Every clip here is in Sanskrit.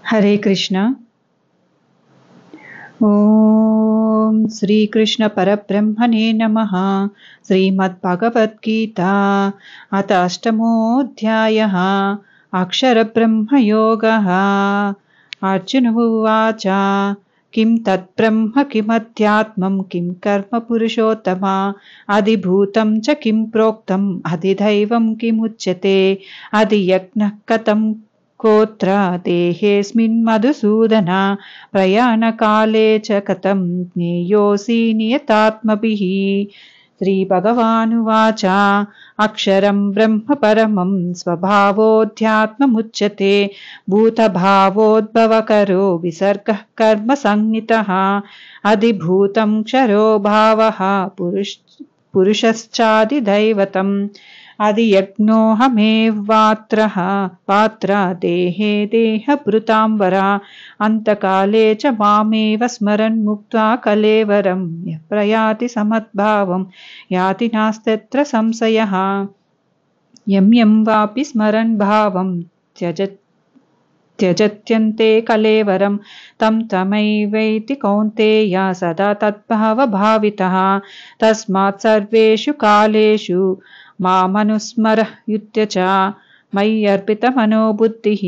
हरे कृष्ण। ओम श्री कृष्ण परब्रह्मणे नमः। श्रीमद्भगवद्गीता अथ अष्टमोऽध्यायः अक्षरब्रह्मयोगः। अर्जुन उवाच किं तत्ब्रह्म किमध्यात्मं किं कर्म पुरुषोत्तम अधिभूतं च किं प्रोक्तम् अधिदैवं किमुच्यते अधियज्ञः कथं कोत्र देहेऽस्मिन् मधुसूदन प्रयाणकाले च कथं ज्ञेयोऽसि नियतात्मभिः। श्रीभगवानुवाच अक्षरं ब्रह्म परमं स्वभावोऽध्यात्ममुच्यते भूतभावोद्भवकरो विसर्गः कर्मसंज्ञितः अधिभूतं क्षरो भावः पुरुषश्चादिदैवतम् अधियज्ञोऽहमेवात्र देहे देहभृताम्बरा अन्तकाले च मामेव स्मरन् मुक्त्वा कलेवरं यः प्रयाति समद्भावं याति नास्त्यत्र संशयः। यं यं वापि स्मरन् भावं त्यजत्यन्ते कलेवरं तं तमैवैति कौन्तेय सदा तद्भावभावितः। तस्मात् सर्वेषु कालेषु मामनुस्मरः युत्य च मयि अर्पितमनो बुद्धिः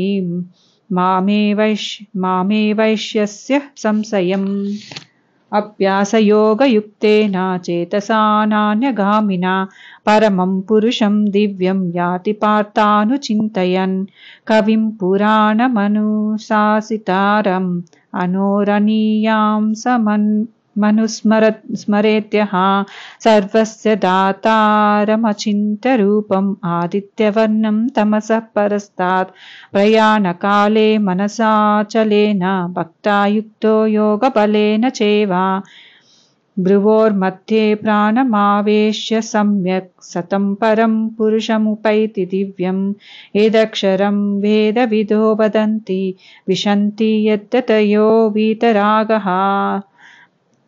मामेवैष्यस्य संशयम्। अभ्यासयोगयुक्तेन चेतसा नान्यगामिना परमं पुरुषं दिव्यं याति पार्थानुचिन्तयन्। कविं पुराणमनुशासितारम् अनोरणीयां मनुस्मरेत्यः सर्वस्य दातारमचिन्त्यरूपम् आदित्यवर्णं तमसः परस्तात् प्रयाणकाले मनसाचलेन भक्ता युक्तो योगबलेन चैव भ्रुवोर्मध्ये प्राणमावेश्य सम्यक् सतं परं पुरुषमुपैति दिव्यम्। यदक्षरं वेदविदो वदन्ति विशन्ति यद्यतयो वीतरागः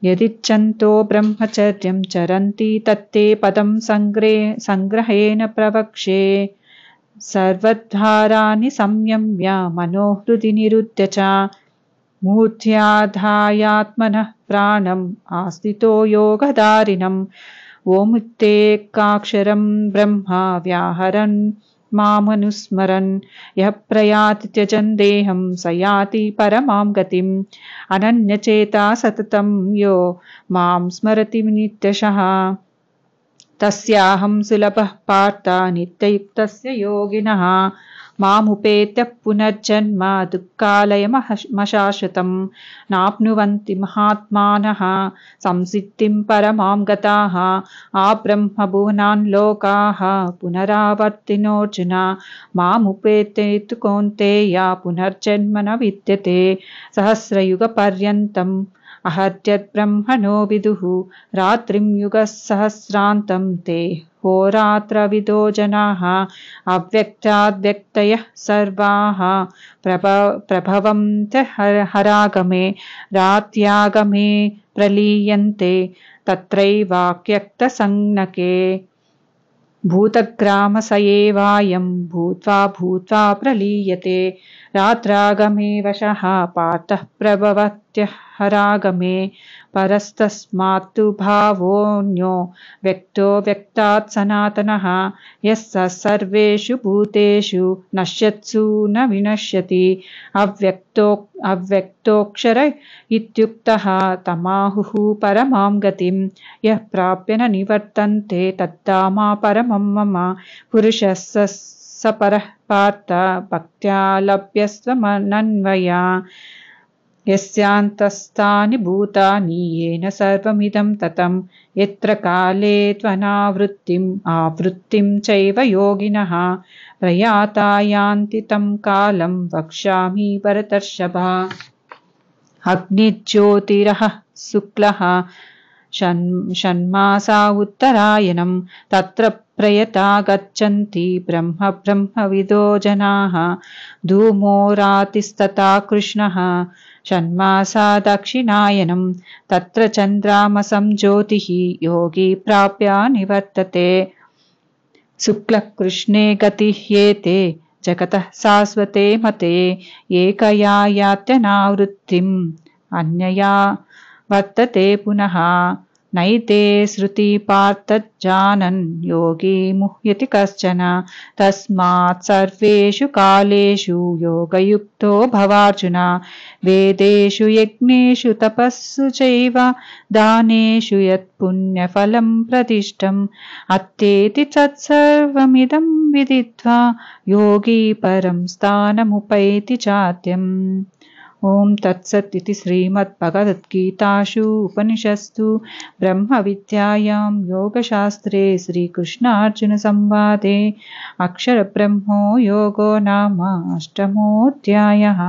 यदिच्छन्तो ब्रह्मचर्यं चरन्ति तत्ते पदं संग्रहेण प्रवक्ष्ये। सर्वद्वाराणि संयम्य मनोहृदि निरुध्य च मूर्ध्याधायात्मनः प्राणम् आस्थितो योगधारिणम् ओमित्येकाक्षरं ब्रह्म व्याहरन् मामनुस्मरन् यः प्रयाति त्यजन् देहं स याति परमां गतिम्। अनन्यचेता सततं यो मां स्मरति नित्यशः तस्याहं सुलभः पार्थ नित्ययुक्तस्य योगिनः। मामुपेत्य पुनर्जन्म दुःखालयमशाश्वतं नाप्नुवन्ति महात्मानः संसिद्धिं परमां गताः आब्रह्मभुवनान् लोकाः पुनरावर्तिनोऽर्जुन। मामुपेत्य तु कौन्तेय पुनर्जन्म न विद्यते सहस्रयुगपर्यन्तम् अहत्यद्ब्रह्मणो विदुः रात्रिं युगसहस्रान्तं ते होरात्रविदो जनाः। अव्यक्ताद्व्यक्तयः सर्वाः प्रभवन्ते हरागमे रात्यागमे प्रलीयन्ते तत्रैवाव्यक्तसंज्ञके भूतग्रामस एवायं भूत्वा भूत्वा प्रलीयते रात्रागमे वशः पार्थः प्रभवत्यः हरागमे परस्तस्मात्तु भावोऽन्यो व्यक्तो व्यक्तात् सनातनः यः स सर्वेषु भूतेषु नश्यत्सु न विनश्यति अव्यक्तोऽक्षर इत्युक्तः तमाहुः परमां गतिं यः प्राप्य न निवर्तन्ते तद्धामा परमं मम पुरुषः स परः पार्थ भक्त्या लभ्यस्त्वमनन्वया यस्यान्तस्थानि भूतानि येन सर्वमिदं ततं यत्र काले त्वनावृत्तिम् आवृत्तिं चैव योगिनः प्रयाता यान्ति तं कालं वक्ष्यामि भरतर्षभ। अग्निज्योतिरः शुक्लः षण्मासा उत्तरायणं तत्र प्रयता गच्छन्ति ब्रह्मविदो जनाः धूमो रातिस्तथा कृष्णः षण्मासा दक्षिणायनं तत्र चन्द्रामसं ज्योतिः योगी प्राप्य निवर्तते शुक्लकृष्णे गतिह्येते जगतः शाश्वते मते एकया यात्यनावृत्तिम् अन्यया वर्तते पुनः नैते श्रुति पार्थज्जानन् योगी मुह्यति कश्चन तस्मात् सर्वेषु कालेषु योगयुक्तो भवार्जुन वेदेषु यज्ञेषु तपस्सु चैव दानेषु यत् पुण्यफलं प्रतिष्ठम् अत्तेति तत्सर्वमिदं विदित्वा योगी परं स्थानमुपैति चाद्यम्। ओम तत्सत् इति श्रीमद्भगवद्गीतासु उपनिषत्सु ब्रह्मविद्यायां योगशास्त्रे श्रीकृष्णार्जुनसंवादे अक्षरब्रह्मो योगो नाम अष्टमोऽध्यायः।